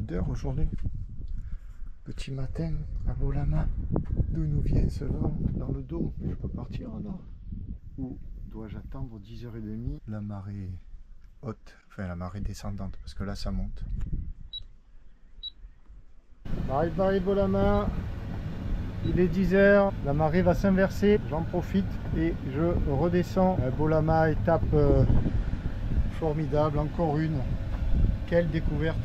d'heure aujourd'hui. Petit matin à Bolama. D'où nous vient ce vent dans le dos? Je peux partir alors? Ou dois-je attendre 10h30 la marée haute, enfin la marée descendante, parce que là ça monte. Paris Bolama, il est 10h, la marée va s'inverser, j'en profite et je redescends. Bolama, étape formidable, encore une. Quelle découverte,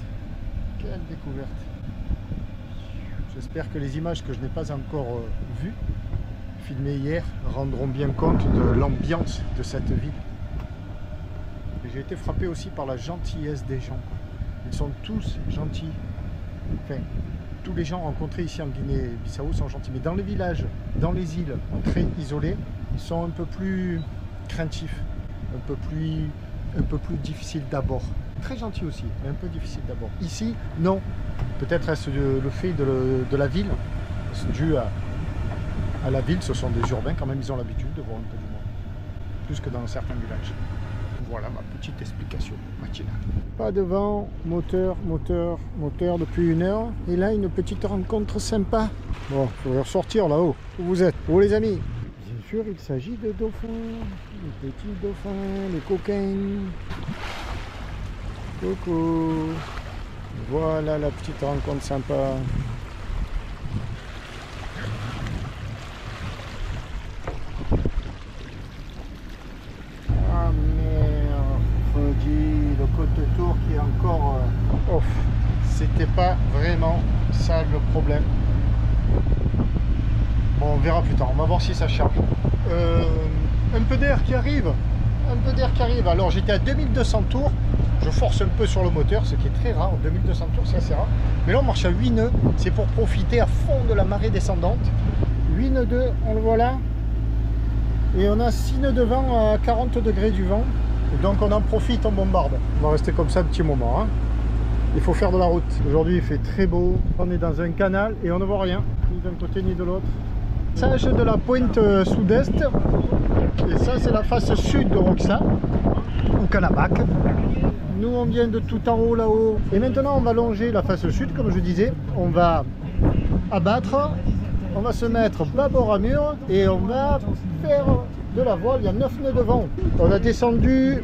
quelle découverte. J'espère que les images que je n'ai pas encore vues, filmées hier, rendront bien compte de l'ambiance de cette ville. J'ai été frappé aussi par la gentillesse des gens. Ils sont tous gentils. Enfin, tous les gens rencontrés ici en Guinée-Bissau sont gentils. Mais dans les villages, dans les îles très isolées, ils sont un peu plus craintifs, un peu plus difficiles d'abord. Très gentils aussi, mais un peu difficiles d'abord. Ici, non. Peut-être est-ce le fait de la ville, dû à la ville, ce sont des urbains quand même, ils ont l'habitude de voir un peu du monde. Plus que dans certains villages. Voilà ma petite explication matinale. Pas de vent, moteur depuis 1 heure. Et là, une petite rencontre sympa. Bon, il faudrait ressortir là-haut. Où vous êtes? Où les amis? Bien sûr, il s'agit de dauphins. Les petits dauphins, les coquins. Coucou. Voilà la petite rencontre sympa. Ah merde, le côte de Tour qui est encore off. C'était pas vraiment ça le problème. Bon, on verra plus tard, on va voir si ça charge. Un peu d'air qui arrive. Un peu d'air qui arrive. Alors j'étais à 2200 tours. Je force un peu sur le moteur, ce qui est très rare. 2200 tours, c'est assez rare. Mais là, on marche à 8 nœuds. C'est pour profiter à fond de la marée descendante. 8 nœuds 2, on le voit là. Et on a 6 nœuds de vent à 40 degrés du vent. Et donc, on en profite, on bombarde. On va rester comme ça un petit moment. Hein. Il faut faire de la route. Aujourd'hui, il fait très beau. On est dans un canal et on ne voit rien, ni d'un côté ni de l'autre. Passage de la pointe sud-est. Et ça, c'est la face sud de Roxa, au Canabac. Nous, on vient de tout en haut là-haut. Et maintenant, on va longer la face sud, comme je disais. On va abattre. On va se mettre bâbord à mur. Et on va faire de la voile. Il y a 9 nœuds de vent. On a descendu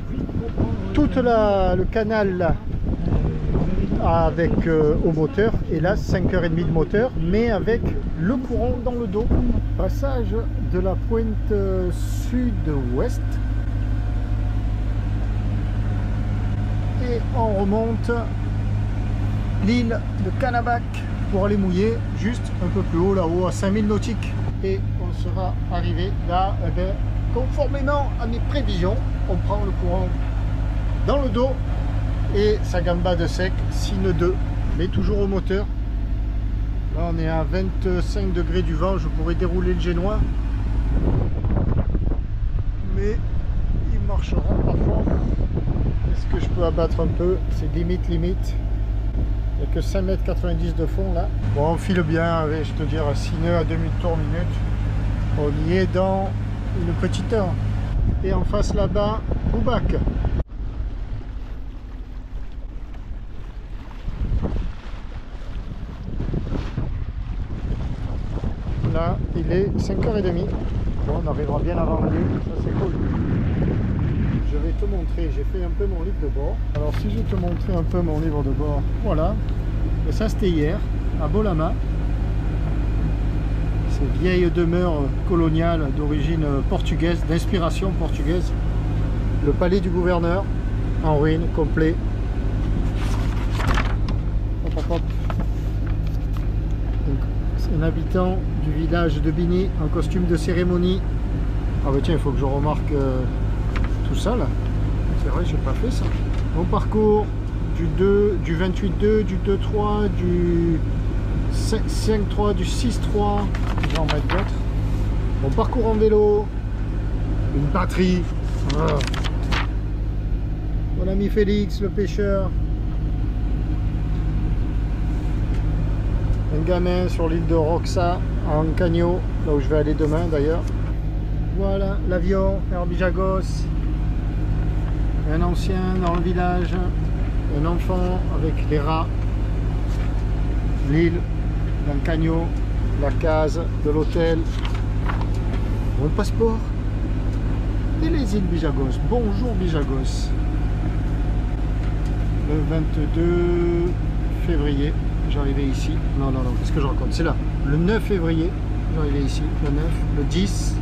tout le canal là, avec au moteur. Et là, 5h30 de moteur. Mais avec le courant dans le dos. Passage de la pointe sud-ouest. Et on remonte l'île de Canabac pour aller mouiller juste un peu plus haut là-haut à 5000 nautiques. Et on sera arrivé là, eh bien, conformément à mes prévisions, on prend le courant dans le dos et ça gambade sec, 6 nœuds 2, mais toujours au moteur. Là on est à 25 degrés du vent, je pourrais dérouler le génois, mais il marchera pas fort. Est-ce que je peux abattre un peu? C'est limite. Il n'y a que 5,90 m de fond là. Bon, on file bien avec, je te dire, 6 nœuds à demi-tour minute. On y est dans une petite heure. Et en face là-bas, Boubac. Là, il est 5h30. Bon, on arrivera bien avant la nuit, ça c'est cool. Je vais te montrer, j'ai fait un peu mon livre de bord. Alors si je te montrais un peu mon livre de bord, voilà. Et ça c'était hier, à Bolama. Ces vieilles demeures coloniales d'origine portugaise, d'inspiration portugaise. Le palais du gouverneur, en ruine, complet. Hop, hop, hop. Un habitant du village de Bini en costume de cérémonie. Ah bah tiens, il faut que je remarque tout ça là. C'est vrai, j'ai pas fait ça. On parcourt du 2, du 28.2, du 2.3, du 5.3, du 6.3. Je vais en mettre d'autres. On parcourt en vélo. Une batterie. Voilà. Mon ami Félix, le pêcheur. Un gamin sur l'île de Roxa, en Cagno, là où je vais aller demain d'ailleurs. Voilà l'avion, Herbijagos. Un ancien dans le village, un enfant avec les rats. l'île d'Ancagno, la case de l'hôtel, mon passeport et les îles Bijagos. Bonjour Bijagos. Le 22 février, j'arrivais ici. Non, qu'est-ce que je raconte? C'est là. Le 9 février, j'arrivais ici. Le 9, le 10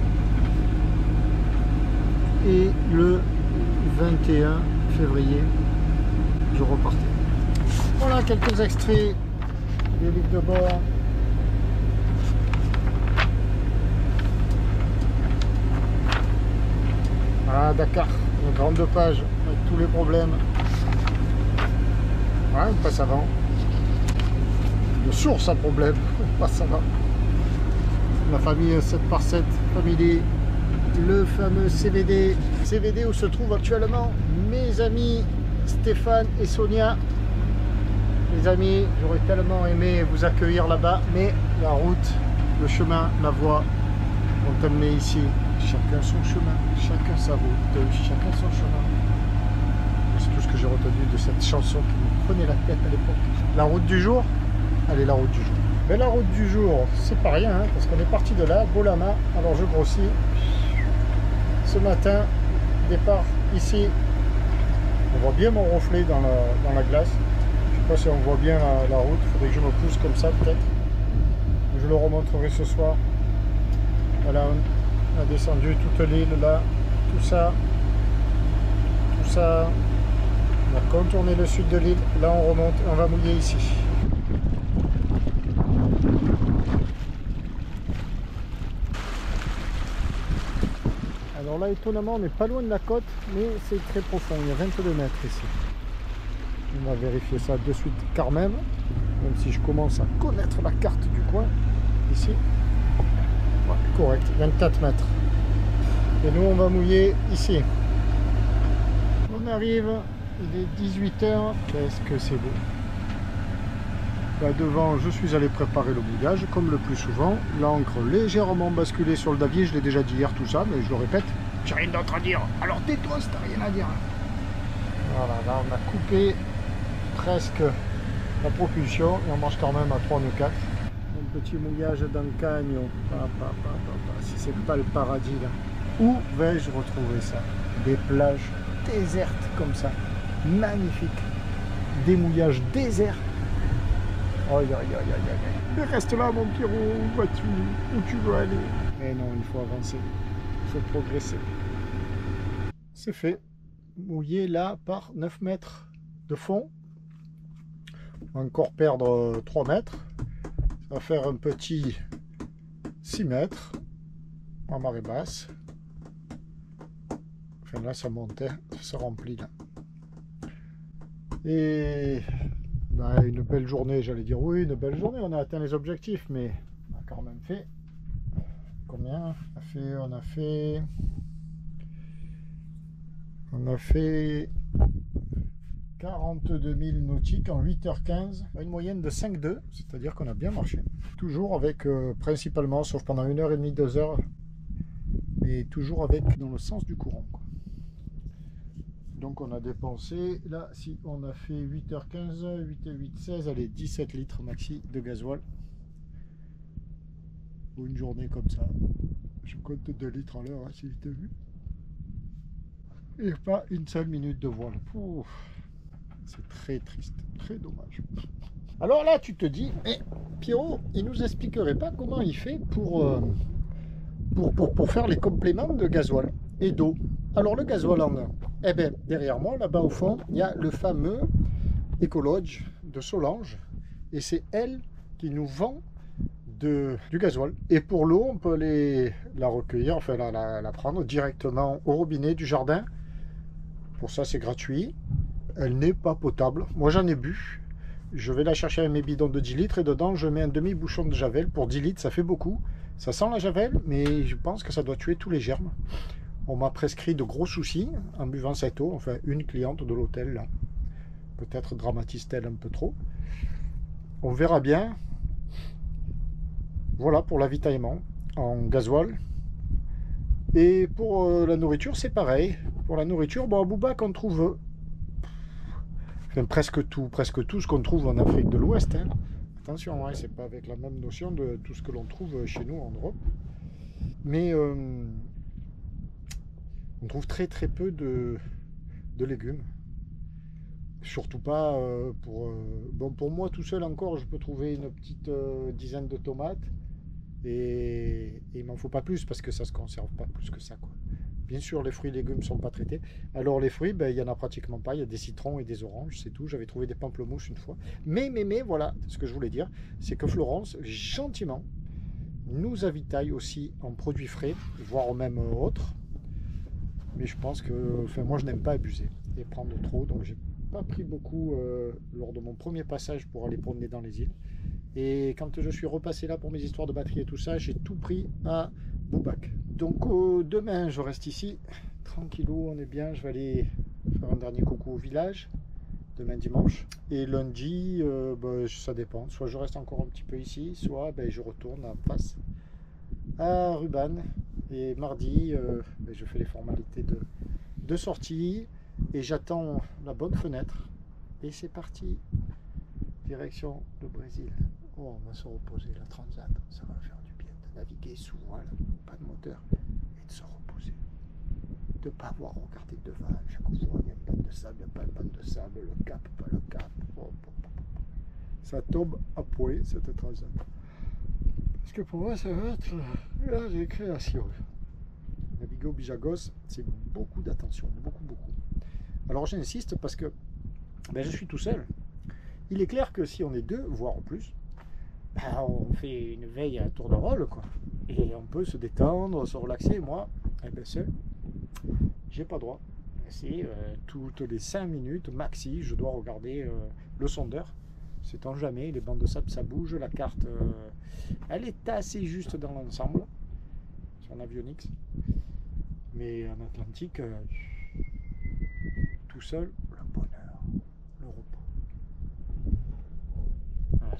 et le 21 février, je repartais. Voilà quelques extraits des livres de bord. Ah, Dakar, une grande page avec tous les problèmes. Ouais, on passe avant. De source à problème, on passe avant. La famille 7x7 Family, le fameux CVD. CVD où se trouvent actuellement mes amis Stéphane et Sonia. Les amis, j'aurais tellement aimé vous accueillir là-bas, mais la route, le chemin, la voie vont amener ici. Chacun son chemin, chacun sa route, chacun son chemin. C'est tout ce que j'ai retenu de cette chanson qui me prenait la tête à l'époque. La route du jour, allez, la route du jour. Mais la route du jour, c'est pas rien, hein, parce qu'on est parti de là, Bolama. Alors je grossis. Ce matin, départ ici. On voit bien mon reflet dans la glace. Je sais pas si on voit bien la route. Il faudrait que je me pousse comme ça peut-être. Je le remontrerai ce soir. Voilà, on a descendu toute l'île là. Tout ça. On a contourné le sud de l'île. Là on remonte, on va mouiller ici. Alors là étonnamment on n'est pas loin de la côte, mais c'est très profond, il y a 22 mètres ici. On va vérifier ça de suite quand même si je commence à connaître la carte du coin. Ici, ouais, correct, 24 mètres. Et nous on va mouiller ici. On arrive, il est 18 h, qu'est-ce que c'est beau. Là devant, je suis allé préparer le mouillage, comme le plus souvent. L'ancre légèrement basculée sur le davier, je l'ai déjà dit hier tout ça, mais je le répète, j'ai rien d'autre à dire. Alors tais-toi si t'as rien à dire. Voilà, là on a coupé presque la propulsion, et on marche quand même à 3 nœuds 4. Un petit mouillage d'Ancagno, si c'est pas le paradis là. Où vais-je retrouver ça? Des plages désertes comme ça, magnifiques, des mouillages déserts. Aïe. Mais reste là mon Pierrot, où vas-tu? Où tu veux aller? Mais non, il faut avancer, il faut progresser. C'est fait, mouillé là par 9 mètres de fond. On va encore perdre 3 mètres. Ça va faire un petit 6 mètres en marée basse. Enfin là ça montait, ça se remplit là. Et bah, une belle journée, j'allais dire oui, une belle journée, on a atteint les objectifs, mais on a quand même fait combien? On a fait 42 000 nautiques en 8h15, une moyenne de 5,2, c'est-à-dire qu'on a bien marché. Toujours avec, principalement, sauf pendant 1h30, 2 heures, mais toujours avec dans le sens du courant, quoi. Donc on a dépensé, là, si on a fait 8h15, 8 et 8, 16, allez, 17 litres maxi de gasoil. Pour une journée comme ça. Je compte 2 litres à l'heure, hein, si tu as vu. Et pas une seule minute de voile. C'est très triste, très dommage. Alors là, tu te dis, mais Pierrot, il nous expliquerait pas comment il fait pour faire les compléments de gasoil et d'eau. Alors le gasoil en a. Eh bien, derrière moi, là-bas au fond, il y a le fameux Ecolodge de Solange. Et c'est elle qui nous vend du gasoil. Et pour l'eau, on peut la recueillir, enfin la prendre directement au robinet du jardin. Pour ça, c'est gratuit. Elle n'est pas potable. Moi, j'en ai bu. Je vais la chercher avec mes bidons de 10 litres et dedans, je mets un demi-bouchon de javel. Pour 10 litres, ça fait beaucoup. Ça sent la javel, mais je pense que ça doit tuer tous les germes. On m'a prescrit de gros soucis en buvant cette eau. Enfin, une cliente de l'hôtel, là. Peut-être dramatise-t-elle un peu trop. On verra bien. Voilà pour l'avitaillement en gasoil. Et pour la nourriture, c'est pareil. Pour la nourriture, bon, à Boubac, on trouve enfin, presque tout ce qu'on trouve en Afrique de l'Ouest. Hein. Attention, hein, c'est pas avec la même notion de tout ce que l'on trouve chez nous en Europe. Mais on trouve très peu de légumes. Surtout pas bon, pour moi tout seul encore, je peux trouver une petite dizaine de tomates. Et il m'en faut pas plus parce que ça se conserve pas plus que ça, quoi. Bien sûr, les fruits et légumes ne sont pas traités. Alors les fruits, ben, il y en a pratiquement pas. Il y a des citrons et des oranges, c'est tout. J'avais trouvé des pamplemousses une fois. Mais voilà, ce que je voulais dire, c'est que Florence, gentiment, nous avitaille aussi en produits frais, voire même autres. Mais je pense que, enfin, moi, je n'aime pas abuser et prendre trop. Donc, j'ai pas pris beaucoup lors de mon premier passage pour aller promener dans les îles. Et quand je suis repassé là pour mes histoires de batterie et tout ça, j'ai tout pris à Boubac. Donc demain, je reste ici, tranquillou, on est bien. Je vais aller faire un dernier coucou au village, demain dimanche. Et lundi, ça dépend. Soit je reste encore un petit peu ici, soit je retourne en face à Ruban. Et mardi, je fais les formalités de sortie. Et j'attends la bonne fenêtre. Et c'est parti, direction le Brésil. Oh, on va se reposer, la transat, ça va faire du bien de naviguer sous voile, pas de moteur, et de se reposer. De ne pas avoir regardé devant chaque fois, il y a une bande de sable, il n'y a pas une bande de sable, le cap, pas le cap. Ça tombe à poil cette transat. Parce que pour moi, ça va être la récréation. Naviguer au Bijagos, c'est beaucoup d'attention, beaucoup. Alors j'insiste parce que je suis tout seul. Il est clair que si on est deux, voire plus, on fait une veille à tour de rôle, quoi. Et on peut se détendre, se relaxer. Moi, seul, j'ai pas droit. C'est toutes les 5 minutes maxi, je dois regarder le sondeur. Sait-on jamais, les bandes de sable, ça bouge. La carte, elle est assez juste dans l'ensemble, sur l'avionics. Mais en Atlantique, tout seul, le bonheur, le repos.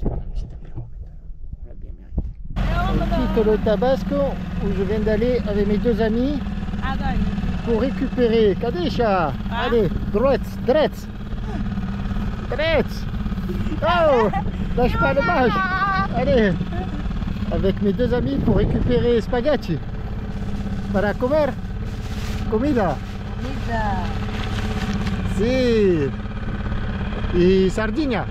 Je prends un petit apéro maintenant. On l'a bien mérité. Je quitte le Tabasco où je viens d'aller avec mes 2 amis pour récupérer Kadesha. Allez, droite. Oh, lâche pas le mage. Allez, avec mes 2 amis pour récupérer spaghetti. Para comer. Comida. Si. Et sardina.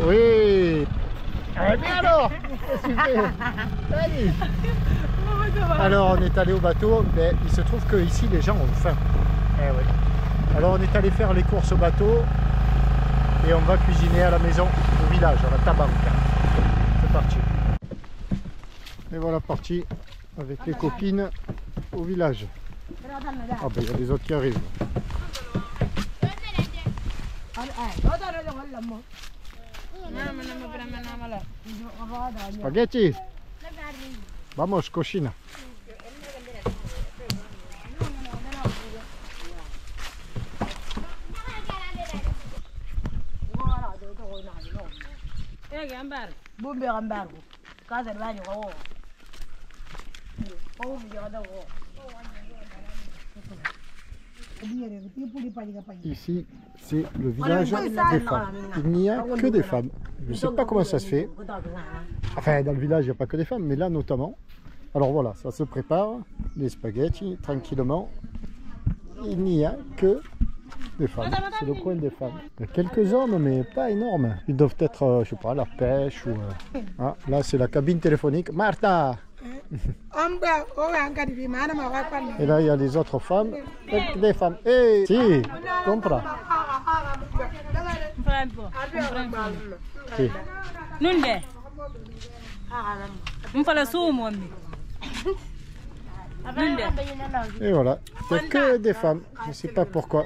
Oui. Bien alors. Alors on est allé au bateau, mais il se trouve que ici les gens ont faim. Alors on est allé faire les courses au bateau et on va cuisiner à la maison au village, à la Tabanca. C'est parti. Et voilà parti avec les copines au village. Ah ben il y a des autres qui arrivent. Spaghetti. Vamos, cocina. Ici, c'est le village des femmes. Il n'y a que des femmes. Je ne sais pas comment ça se fait. Enfin, dans le village, il n'y a pas que des femmes, mais là notamment. Alors voilà, ça se prépare, les spaghettis, tranquillement. Il n'y a que des femmes. C'est le coin des femmes. Il y a quelques hommes, mais pas énormes. Ils doivent être, je sais pas, à la pêche ou... Ah, là, c'est la cabine téléphonique. Martha! Et là, il y a les autres femmes. Des femmes. Eh, si, comprends. Si. Et voilà, il n'y a que des femmes. Je ne sais pas pourquoi.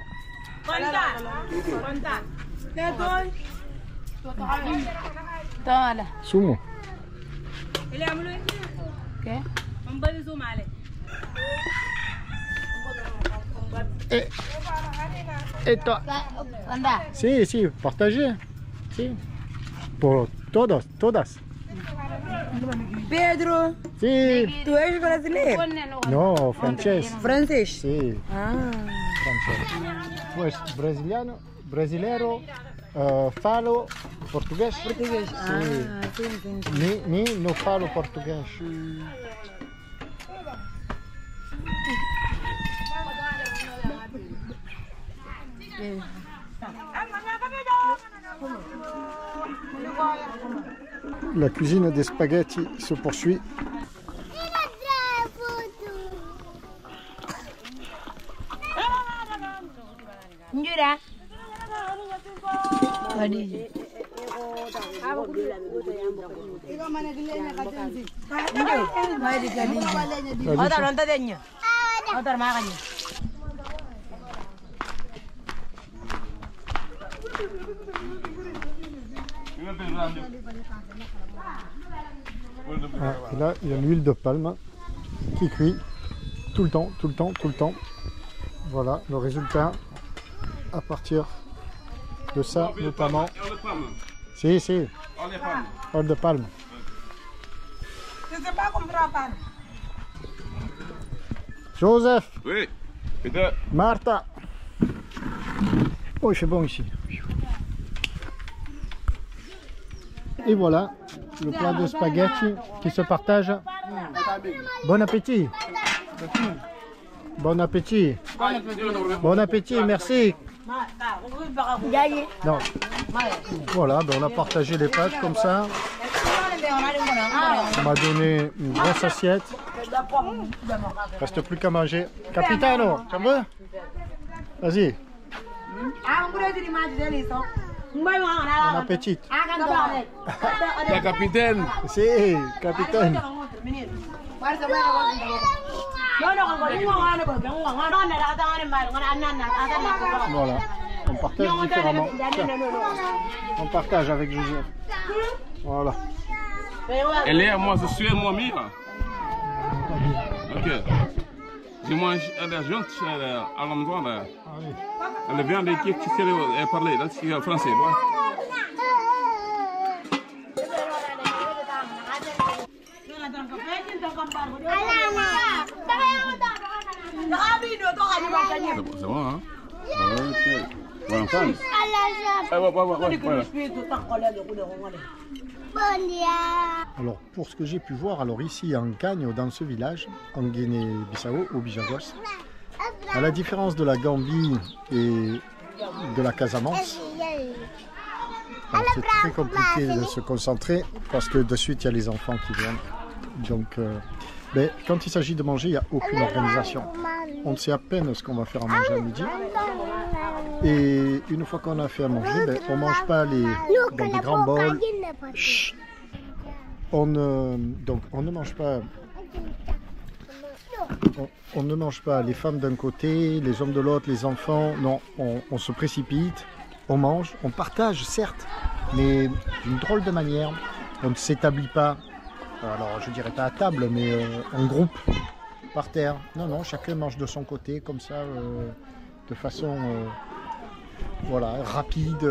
Sumo. Et toi? Si, partagez. Si. Por todos, todas. Pedro, Si. tu és brasileiro? No, francés. Francês? Si. Ah. Francés. Pues brasiliano, brasilero, Falo português? Português. Sim, sim, sim. Ni não falo português. La cuisine des spaghettis se poursuit. Njura. Khadija. Ah, et là, il y a l'huile de palme qui cuit tout le temps, tout le temps, tout le temps. Voilà le résultat à partir de ça, notamment. Si, si. Huile de palme. Joseph. Oui. Peter. Martha. Oh, il fait bon ici. Et voilà le plat de spaghetti qui se partage. Bon appétit. Bon appétit. Bon appétit, merci. Non. Voilà, ben on a partagé les pâtes comme ça. On m'a donné une grosse assiette. Reste plus qu'à manger. Capitano, tu en veux? Vas-y. Bon appétit. La capitaine. Si, capitaine. Voilà, on partage différemment. Tiens, on partage avec Joseph. Voilà. Elle est à moi, je suis à moi, Mira. Ok. Je mange à la junte à la maison. Elle vient de qui sait parler, là, c'est français. C'est bon, hein? Ok. Bonne femme. Alors, pour ce que j'ai pu voir, alors ici en Gagne, dans ce village, en Guinée-Bissau, au Bijagos, à la différence de la Gambie et de la Casamance, c'est très compliqué de se concentrer parce que de suite il y a les enfants qui viennent. Donc, mais quand il s'agit de manger, il n'y a aucune organisation. On sait à peine ce qu'on va faire à manger à midi. Et une fois qu'on a fait à manger, ben, on ne mange pas dans des grands bols. Chut. Donc on ne mange pas. On ne mange pas les femmes d'un côté, les hommes de l'autre, les enfants. Non, on se précipite, on mange, on partage certes, mais d'une drôle de manière. On ne s'établit pas. Alors je dirais pas à table, mais en groupe, par terre. Non, non, chacun mange de son côté, comme ça, de façon voilà, rapide.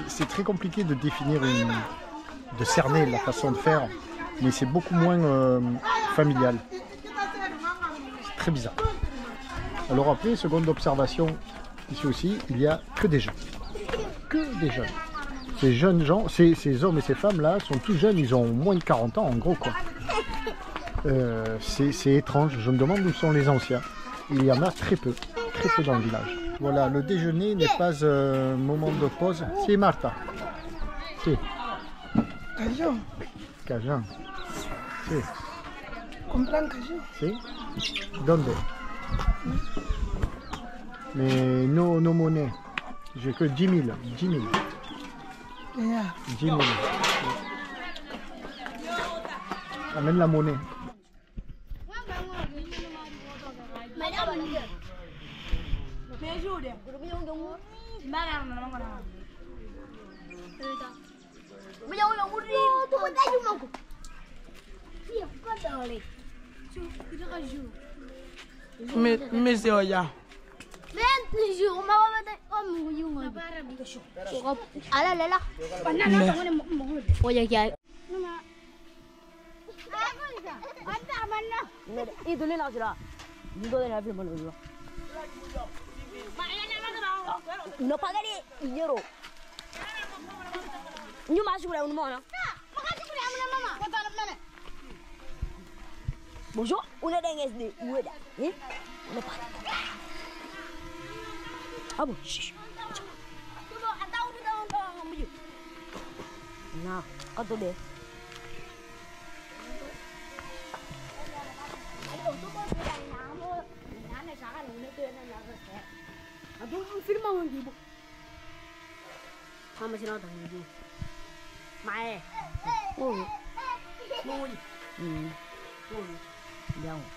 C'est très compliqué de définir de cerner la façon de faire, mais c'est beaucoup moins familial. C'est très bizarre. Alors après, seconde observation, ici aussi, il n'y a que des jeunes. Que des jeunes. Ces jeunes gens, ces hommes et ces femmes-là sont tous jeunes, ils ont moins de 40 ans en gros, quoi. C'est étrange, je me demande où sont les anciens. Il y en a très peu dans le village. Voilà, le déjeuner n'est pas un moment de pause. C'est Martha. Si. Cajun. Cajun. Si. Comprends cajun. Si. Donde? Mais nos monnaies. J'ai que 10 000. 10 000. Yeah. 10 000. Amène la monnaie. Mais oya. No pagaré dinero. Ñu masuk udah mau na. Makasih udah mama. Kau tanam mana? Bojo, udah denges di udah. Udah pat. Abu, shish. Coba atau udah ngambil. Nah, kata deh. Itu tuh kau sudah nama. Nana sekarang ini tuh yang nak saya. Aduh, film mau ngibu. Mama sih nonton ngibu. Mae. Oh. Mau. Oh. Jangan.